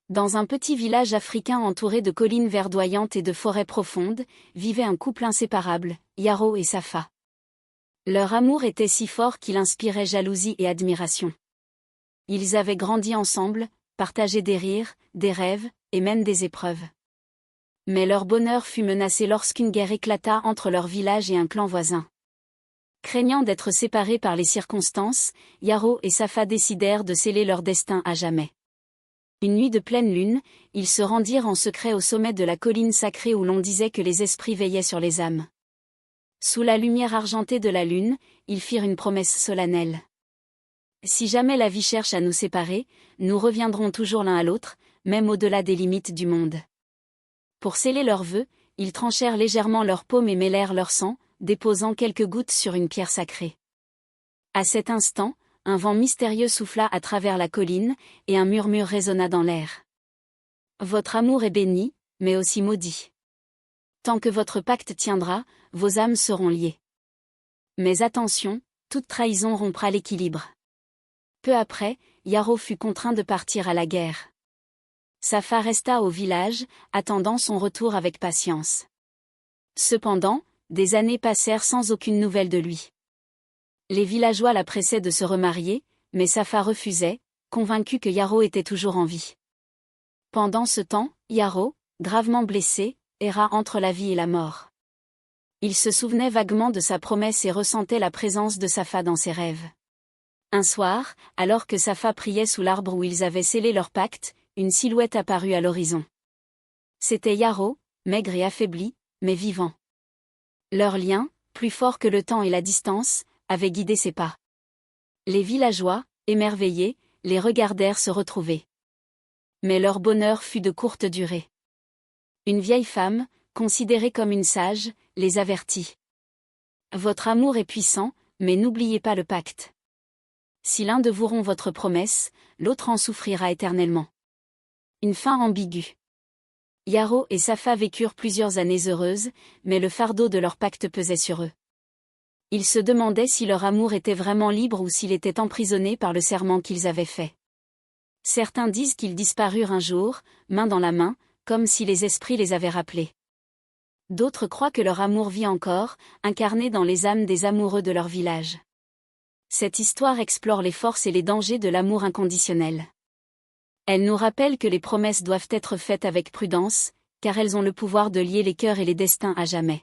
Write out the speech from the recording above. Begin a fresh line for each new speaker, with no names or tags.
Dans un petit village africain entouré de collines verdoyantes et de forêts profondes, vivait un couple inséparable, Yaro et Safa. Leur amour était si fort qu'il inspirait jalousie et admiration. Ils avaient grandi ensemble, partagé des rires, des rêves, et même des épreuves. Mais leur bonheur fut menacé lorsqu'une guerre éclata entre leur village et un clan voisin. Craignant d'être séparés par les circonstances, Yaro et Safa décidèrent de sceller leur destin à jamais. Une nuit de pleine lune, ils se rendirent en secret au sommet de la colline sacrée où l'on disait que les esprits veillaient sur les âmes. Sous la lumière argentée de la lune, ils firent une promesse solennelle. Si jamais la vie cherche à nous séparer, nous reviendrons toujours l'un à l'autre, même au-delà des limites du monde. Pour sceller leurs vœux, ils tranchèrent légèrement leurs paumes et mêlèrent leur sang, déposant quelques gouttes sur une pierre sacrée. À cet instant, un vent mystérieux souffla à travers la colline, et un murmure résonna dans l'air. Votre amour est béni, mais aussi maudit. Tant que votre pacte tiendra, vos âmes seront liées. Mais attention, toute trahison rompra l'équilibre. Peu après, Yaro fut contraint de partir à la guerre. Safa resta au village, attendant son retour avec patience. Cependant, des années passèrent sans aucune nouvelle de lui. Les villageois la pressaient de se remarier, mais Safa refusait, convaincu que Yaro était toujours en vie. Pendant ce temps, Yaro, gravement blessé, erra entre la vie et la mort. Il se souvenait vaguement de sa promesse et ressentait la présence de Safa dans ses rêves. Un soir, alors que Safa priait sous l'arbre où ils avaient scellé leur pacte, une silhouette apparut à l'horizon. C'était Yaro, maigre et affaibli, mais vivant. Leur lien, plus fort que le temps et la distance, avait guidé ses pas. Les villageois, émerveillés, les regardèrent se retrouver. Mais leur bonheur fut de courte durée. Une vieille femme, considérée comme une sage, les avertit. Votre amour est puissant, mais n'oubliez pas le pacte. Si l'un de vous rompt votre promesse, l'autre en souffrira éternellement. Une fin ambiguë. Yaro et Safa vécurent plusieurs années heureuses, mais le fardeau de leur pacte pesait sur eux. Ils se demandaient si leur amour était vraiment libre ou s'il était emprisonné par le serment qu'ils avaient fait. Certains disent qu'ils disparurent un jour, main dans la main, comme si les esprits les avaient rappelés. D'autres croient que leur amour vit encore, incarné dans les âmes des amoureux de leur village. Cette histoire explore les forces et les dangers de l'amour inconditionnel. Elle nous rappelle que les promesses doivent être faites avec prudence, car elles ont le pouvoir de lier les cœurs et les destins à jamais.